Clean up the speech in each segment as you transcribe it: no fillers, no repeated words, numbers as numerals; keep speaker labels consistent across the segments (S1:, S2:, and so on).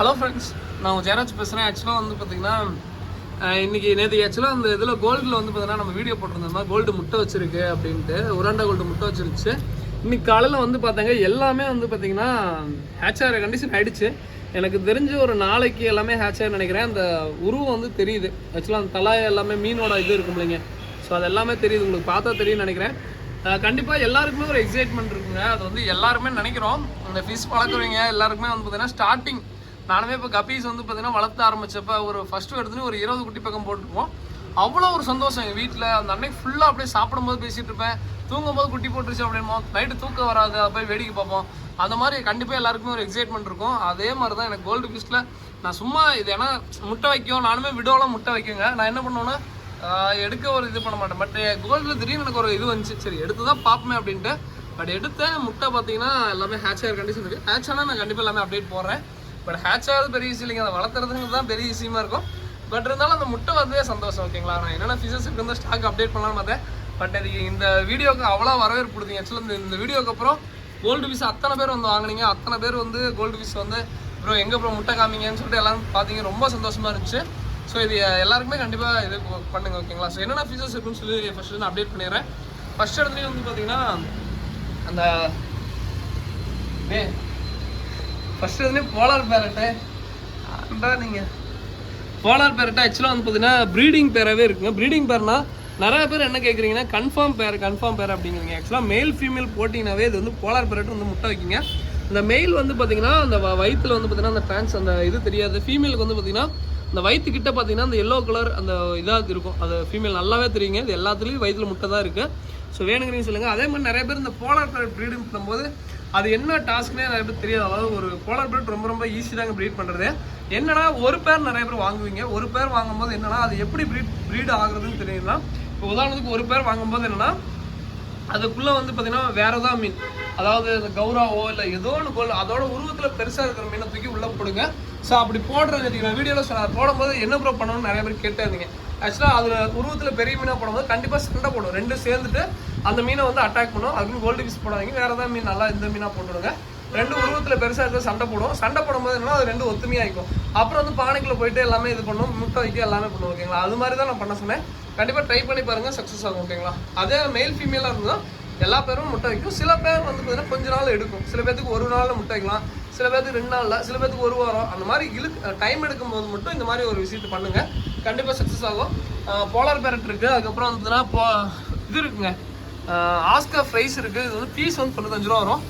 S1: Hello friends, நான் ஜெயராஜ் பேசுகிறேன். ஆக்சுவலாக வந்து பார்த்தீங்கன்னா இன்றைக்கி நேற்று ஆக்சுவலாக அந்த இதில் கோல்டில் வந்து பார்த்தீங்கன்னா நம்ம வீடியோ போட்டிருந்தோம்னா கோல்டு முட்டை வச்சிருக்கு அப்படின்ட்டு உராண்டா கோல்டு முட்டை வச்சிருச்சு. இன்றைக்கி காலையில் வந்து பார்த்தாங்க எல்லாமே வந்து பார்த்தீங்கன்னா ஹேட்ச் ஆகிற கண்டிஷன் ஆகிடுச்சு. எனக்கு தெரிஞ்சு ஒரு நாளைக்கு எல்லாமே ஹேட்ச் ஆகிற நினைக்கிறேன். அந்த உருவம் வந்து தெரியுது. ஆக்சுவலாக அந்த தலை எல்லாமே மீனோட இது இருக்கும் இல்லைங்க, ஸோ அது எல்லாமே தெரியுது, உங்களுக்கு பார்த்தா தெரியும்னு நினைக்கிறேன். கண்டிப்பாக எல்லாருக்குமே ஒரு எக்ஸைட்மெண்ட் இருக்குங்க. அது வந்து எல்லாருமே நினைக்கிறோம். இந்த ஃபிஷ் வளர்க்குறவங்க எல்லாருக்குமே வந்து பார்த்தீங்கன்னா ஸ்டார்டிங் நானுமே இப்போ கப்பீஸ் வந்து பார்த்தீங்கன்னா வளர்த்த ஆரம்பிச்சப்போ ஒரு ஃபஸ்ட்டு எடுத்துன்னு ஒரு 20 குட்டி பக்கம் போட்டுருப்போம். அவ்வளோ ஒரு சந்தோஷம் எங்கள் வீட்டில். அந்த அன்னைக்கு ஃபுல்லாக அப்படியே சாப்பிடும்போது பேசிகிட்டு இருப்பேன், தூங்கும்போது குட்டி போட்டுருச்சு அப்படின்மோ, நைட்டு தூக்கம் வராது, அதை போய் வேடிக்கை பார்ப்போம். அந்த மாதிரி கண்டிப்பாக எல்லாருக்குமே ஒரு எக்ஸைட்மெண்ட் இருக்கும். அதே மாதிரி தான் எனக்கு கோல்டு ஃபிஷ்ல நான் சும்மா இது ஏன்னா முட்டை வைக்கும், நானுமே விடோலாம் முட்டை வைக்குங்க. நான் என்ன பண்ணுவேன்னா எடுக்க ஒரு இது பண்ண மாட்டேன். பட் கோல்டில் திடீர்னு எனக்கு ஒரு இது வந்துச்சு, சரி எடுத்து தான் பார்ப்போமே அப்படின்ட்டு. பட் எடுத்தேன் முட்டை பார்த்தீங்கன்னா எல்லாமே ஹேட்ச் ஆகிற கண்டிஷன் இருக்குது. ஹேட்ச் ஆனால் நான் கண்டிப்பாக எல்லாமே அப்டேட் போடுறேன். பட் ஹேட்ச் ஆகிறது பெரிய ஈஸி இல்லைங்க, அதை வளர்த்துறதுங்கிறது தான் பெரிய ஈஸியமாக இருக்கும். பட் இருந்தாலும் அந்த முட்டை வந்து சந்தோஷம். ஓகேங்களா, நான் என்னென்ன ஃபிஷஸ் இருக்குன்னு ஸ்டாக் அப்டேட் பண்ணலான்னு பார்த்தேன். பட் அது இந்த வீடியோக்கு அவ்வளோ வரவேற்பு கொடுத்தீங்க. ஆக்சுவலாக இந்த வீடியோக்கு அப்புறம் கோல்டு ஃபிஷ் அத்தனை பேர் வந்து வாங்கினீங்க. அத்தனை பேர் வந்து கோல்டு ஃபிஷ் வந்து ப்ரோ எங்கே ப்ரோ முட்டை காமிங்கன்னு சொல்லிட்டு எல்லாரும் பார்த்தீங்க. ரொம்ப சந்தோஷமாக இருந்துச்சு. ஸோ இது எல்லாருக்குமே கண்டிப்பாக இது பண்ணுங்க. ஓகேங்களா, ஸோ என்னென்ன ஃபிஷஸ் இருக்குன்னு சொல்லி ஃபஸ்ட்டு நான் அப்டேட் பண்ணிடுறேன். ஃபஸ்ட் இடத்துலையும் வந்து பார்த்தீங்கன்னா அந்த ஃபஸ்ட் இதுலேயும் போலார் பேரட்டு நீங்கள் போலார் பேரட்டை ஆக்சுவலாக வந்து பார்த்தீங்கன்னா ப்ரீடிங் பேராகவே இருக்குங்க. ப்ரீடிங் பேர்னா நிறைய பேர் என்ன கேட்குறீங்கன்னா கன்ஃபார்ம் பேர் அப்படிங்கிறீங்க. ஆக்சுவலாக மேல் ஃபீமேல் போட்டிங்கனாவே இது வந்து போலார் பேரட்டு வந்து முட்டை வைக்கிங்க. இந்த மெயில் வந்து பார்த்தீங்கன்னா அந்த வயிற்றில் வந்து பார்த்தீங்கன்னா அந்த ட்ரான்ஸ் அந்த இது தெரியாது. ஃபீமேலுக்கு வந்து பார்த்தீங்கன்னா இந்த வயிற்றுக்கிட்ட பார்த்தீங்கன்னா அந்த எல்லோ கலர் அந்த இதாக இருக்கும். அது ஃபீமேல் நல்லாவே தெரியுங்க. இது எல்லாத்துலேயும் வயிற்றில் முட்டை தான் இருக்குது. ஸோ வேணுங்கிறீங்க சொல்லுங்கள். அதே மாதிரி நிறைய பேர் இந்த போலார் பேரட் ப்ரீடிங் பண்ணும்போது அது என்ன டாஸ்க்னே நிறைய பேர் தெரியாது. அதாவது ஒரு போலார் பேரட் ரொம்ப ஈஸி தாங்க ப்ரீட் பண்ணுறது. என்னன்னா ஒரு பேர் நிறைய பேர் வாங்குவீங்க. ஒரு பேர் வாங்கும்போது என்னன்னா அது எப்படி ப்ரீட் ஆகுறதுன்னு தெரியுதுன்னா, இப்போ உதாரணத்துக்கு ஒரு பேர் வாங்கும்போது என்னன்னா அதுக்குள்ளே வந்து பார்த்தீங்கன்னா வேறு ஏதாவது மீன், அதாவது இந்த கௌராவோ இல்லை ஏதோ ஒன்று கோல் அதோட உருவத்தில் பெருசாக இருக்கிற மீனை தூக்கி உள்ளே போடுங்க. ஸோ அப்படி போடுறது நான் வீடியோவில் சொன்னார். போடும்போது என்ன ப்ரோ பண்ணணும்னு நிறைய பேர் கேட்டே இருந்தீங்க. ஆக்சுவலாக அதில் உருவத்தில் பெரிய மீனாக போடும்போது கண்டிப்பாக சண்டை போடும். ரெண்டும் சேர்ந்துட்டு அந்த மீனை வந்து அட்டாக் பண்ணும். அதுக்கு கோல்டு ஃபிஷ் போடாதீங்க, வேறு ஏதாவது மீன் நல்லா இந்த மீனாக போட்டுவிடுங்க. ரெண்டு உருவத்தில் பெருசாக இருக்கிற சண்டை போடும். சண்டை போடும்போது என்னன்னா அது ரெண்டு ஒத்துமையாக இருக்கும். அப்புறம் வந்து பானைக்குள்ளே போயிட்டு எல்லாமே இது பண்ணும், முட்டை வைக்க எல்லாமே பண்ணுவோம். ஓகேங்களா, அது மாதிரி தான் நான் பண்ண சொன்னேன். கண்டிப்பாக ட்ரை பண்ணி பாருங்கள், சக்ஸஸ் ஆகும். ஓகேங்களா, அதே மேல் ஃபீமேலாக இருந்தால் எல்லா பேரும் முட்டை வைக்கும். சில பேர் வந்து பார்த்தீங்கன்னா கொஞ்ச நாள் எடுக்கும். சில பேருக்கு ஒரு நாளில் முட்டை வைக்கலாம், சில பேருக்கு 2 நாளில், சில பேருக்கு ஒரு வாரம். அந்த மாதிரி டைம் எடுக்கும்போது மட்டும் இந்த மாதிரி ஒரு விசிட் பண்ணுங்கள், கண்டிப்பாக சக்ஸஸ் ஆகும். போலார் பேரட் இருக்குது. அதுக்கப்புறம் வந்துன்னா இது இருக்குங்க, ஆஸ்கர் ஃப்ரைஸ் இருக்குது. இது வந்து பீஸ் வந்து 95 ரூபா வரும்.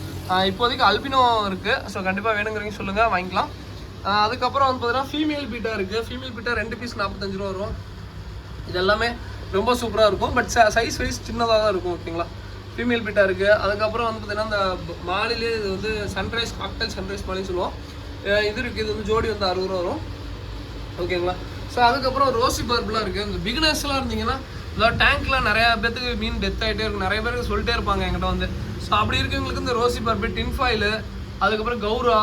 S1: இப்போதைக்கு அல்பினோ இருக்குது. ஸோ கண்டிப்பாக வேணுங்கிறீங்க சொல்லுங்கள், வாங்கிக்கலாம். அதுக்கப்புறம் வந்து பார்த்தீங்கன்னா ஃபீமேல் பீட்டா இருக்குது. ஃபீமேல் பீட்டா 2 பீஸ் 45 ரூபா வரும். இது எல்லாமே ரொம்ப சூப்பராக இருக்கும். பட் சைஸ் வைஸ் சின்னதாக தான் இருக்கும். ஓகேங்களா, ஃபீமேல் பீட்டா இருக்குது. அதுக்கப்புறம் வந்து பார்த்தீங்கன்னா இந்த மாலிலே இது வந்து சன்ரைஸ் காக்டெயில் சன்ரைஸ் மாலின்னு சொல்லுவோம். இது இருக்குது. இது வந்து ஜோடி வந்து 60 ரூபா வரும். ஓகேங்களா, ஸோ அதுக்கப்புறம் ரோசி பர்ப்லாம் இருக்குது. இந்த பிகினர்ஸ்லாம் இருந்தீங்கன்னா இதாவது டேங்க்கில் நிறையா பேத்துக்கு மீன் டெத் ஆகிட்டே இருக்கும். நிறைய பேருக்கு சொல்லிட்டே இருப்பாங்க என்கிட்ட வந்து. ஸோ அப்படி இருக்கவங்களுக்கு இந்த ரோசி பர்பு, டின்ஃபாயில், அதுக்கப்புறம் கௌரா,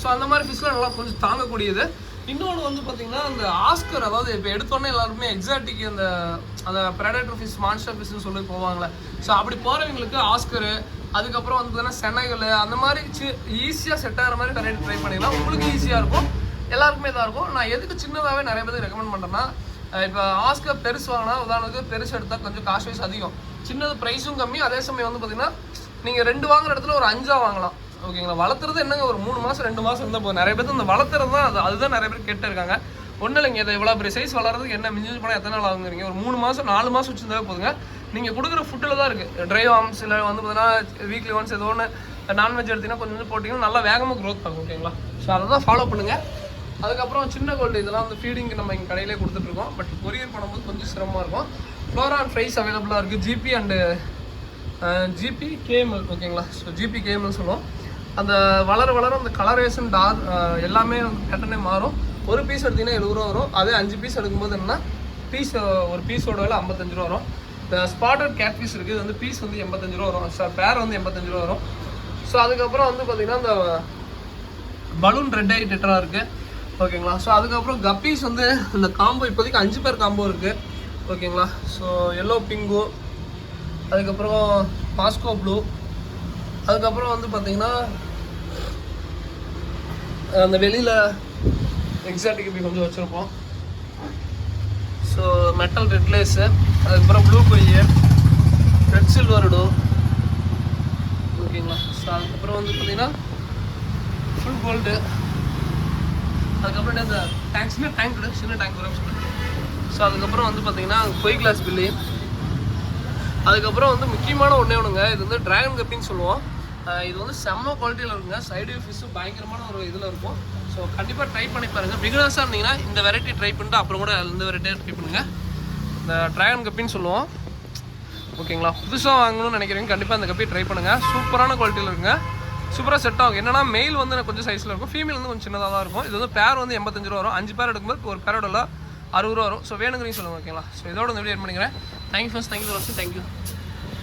S1: ஸோ அந்த மாதிரி ஃபிஷ்லாம் நல்லா கொஞ்சம் தாங்கக்கூடியது. இன்னொன்று வந்து பார்த்தீங்கன்னா அந்த ஆஸ்கர், அதாவது இப்போ எடுத்தோடனே எல்லாருமே எக்ஸாட்டிக் அந்த ப்ரெடேட்டர் ஃபிஷ், மான்ஸ்டர் ஃபிஷ்னு சொல்லி போவாங்களே. ஸோ அப்படி போகிறவங்களுக்கு ஆஸ்கரு, அதுக்கப்புறம் வந்து பார்த்தீங்கன்னா சென்னைகள், அந்த மாதிரி ஈஸியாக செட் ஆகிற மாதிரி வெரைட்டி ட்ரை பண்ணிக்கலாம். உங்களுக்கு ஈஸியாக இருக்கும், எல்லாருக்குமே இதாக இருக்கும். நான் எதுக்கு சின்னதாகவே நிறைய பேருக்கு ரெக்கமெண்ட் பண்ணுறேன்னா, இப்போ ஆஸ்கர் பெருசு வாங்கினா உதாரணத்துக்கு பெருசு எடுத்தால் கொஞ்சம் காஸ்ட் வைஸ் அதிகம், சின்னது ப்ரைஸும் கம்மி. அதே சமயம் வந்து பார்த்தீங்கன்னா நீங்கள் 2 வாங்குற இடத்துல ஒரு 5 வாங்கலாம். ஓகேங்களா, வளர்த்துறது என்னங்க ஒரு 3 மாதம் 2 மாதம் இருந்தால் போதும். நிறைய பேர் இந்த வளர்த்துறது தான் அதுதான் நிறைய பேர் கேட்டு இருக்காங்க. ஒன்றும் இல்லைங்க, இதை இவ்வளோ பெரிய சைஸ் வளர்றதுக்கு என்ன மிஞ்சி போனால் எத்தனை நாள் ஆகுங்கிறீங்க. ஒரு 3 மாதம் 4 மாதம் வச்சுருந்தாவே போதுங்க. நீங்கள் கொடுக்குற ஃபுட்டில் தான் இருக்குது. ட்ரை ஆர்ம்ஸ் இல்லை வந்து பார்த்தீங்கன்னா வீக்லி ஒன்ஸ் ஏதோ ஒன்று நான்வெஜ் எடுத்திங்கன்னா கொஞ்சம் போட்டிங்கன்னா நல்லா வேகமாக க்ரோத் ஆகும். ஓகேங்களா, ஸோ அதை தான் ஃபாலோ பண்ணுங்கள். அதுக்கப்புறம் சின்ன கோல்டு இதெல்லாம் வந்து ஃபீடிங் நம்ம இங்கே கடையிலே கொடுத்துட்ருக்கோம். பட் கொரியர் பண்ணும்போது கொஞ்சம் சிரமமாக இருக்கும். ஃப்ளோரா அண்ட் ஃப்ரைஸ் அவைலபிளாக இருக்குது. GB and GB KML. ஓகேங்களா, ஸோ ஜிபி கேஎம்எல் சொல்லுவோம். அந்த வளர அந்த கலரேஷன் எல்லாமே வந்து பேட்டர்னே மாறும். ஒரு பீஸ் எடுத்திங்கன்னா 70 ரூபா வரும். அதே 5 பீஸ் எடுக்கும்போது என்னன்னா ஒரு பீஸோட விலை 55 ரூபா வரும். இந்த ஸ்பாட்டட் கேட் பீஸ் இருக்குது. இது வந்து பீஸ் வந்து 85 ரூபா வரும். பேர் வந்து 85 ரூபா வரும். ஸோ அதுக்கப்புறம் வந்து பார்த்திங்கன்னா இந்த பலூன் ரெட் ஐ டெட்ரா இருக்குது. ஓகேங்களா, ஸோ அதுக்கப்புறம் கப்பீஸ் வந்து இந்த காம்போ இப்போதைக்கு 5 பேர் காம்போ இருக்குது. ஓகேங்களா, ஸோ எல்லோ பிங்கு, அதுக்கப்புறம் பாஸ்கோ ப்ளூ, அதுக்கப்புறம் வந்து பார்த்திங்கன்னா அந்த வெளியில் எக்ஸாட்டிக் கப்பி கொஞ்சம் வச்சுருப்போம். ஸோ மெட்டல் ரெட்லேஸு, அதுக்கப்புறம் ப்ளூ கொய்யு, ரெட் சில்வர் டோ, ஓகேங்களா. ஸோ அதுக்கப்புறம் வந்து பார்த்தீங்கன்னா ஃபுல் கோல்டு. அதுக்கப்புறம் இந்த டேங்க் சின்ன டேங்க் வரும். ஸோ அதுக்கப்புறம் வந்து பார்த்தீங்கன்னா கொய் கிளாஸ் பில்லி. அதுக்கப்புறம் வந்து முக்கியமான ஒன்றுங்க, இது வந்து ட்ராகன் கப்பின்னு சொல்லுவோம். இது வந்து செம்ம குவாலிட்டியில் இருக்குங்க. சைடு ஃபிஷ்ஷும் பயங்கரமான ஒரு இதில் இருக்கும். ஸோ கண்டிப்பாக ட்ரை பண்ணி பாருங்கள். பிகினர்ஸாக இருந்தீங்கன்னா இந்த வெரைட்டி ட்ரை பண்ணிட்டு அப்புறம் கூட இந்த வெரைட்டியாக ட்ரை பண்ணுங்கள். இந்த ட்ராகன் கப்பின்னு சொல்லுவோம், ஓகேங்களா. புதுசாக வாங்கணும்னு நினைக்கிறீங்க கண்டிப்பாக இந்த கப்பி ட்ரை பண்ணுங்கள். சூப்பரான குவாலிட்டியில் இருக்குங்க, சூப்பராக செட் ஆகும். என்னன்னா மெயில் வந்து கொஞ்சம் சைஸில் இருக்கும், ஃபீமேல் வந்து கொஞ்சம் சின்னதாக தான் இருக்கும். இது வந்து பேர் வந்து 85 ரூபா வரும். 5 பேர் எடுக்கும்போது ஒரு பேரோட 60 ரூபா வரும். ஸோ வேணுங்கிறீங்க சொல்லுங்கள், ஓகேங்களா. ஸோ இதோட இந்த வீடியோ பண்ணிக்கிறேன். Thank you first, thank you.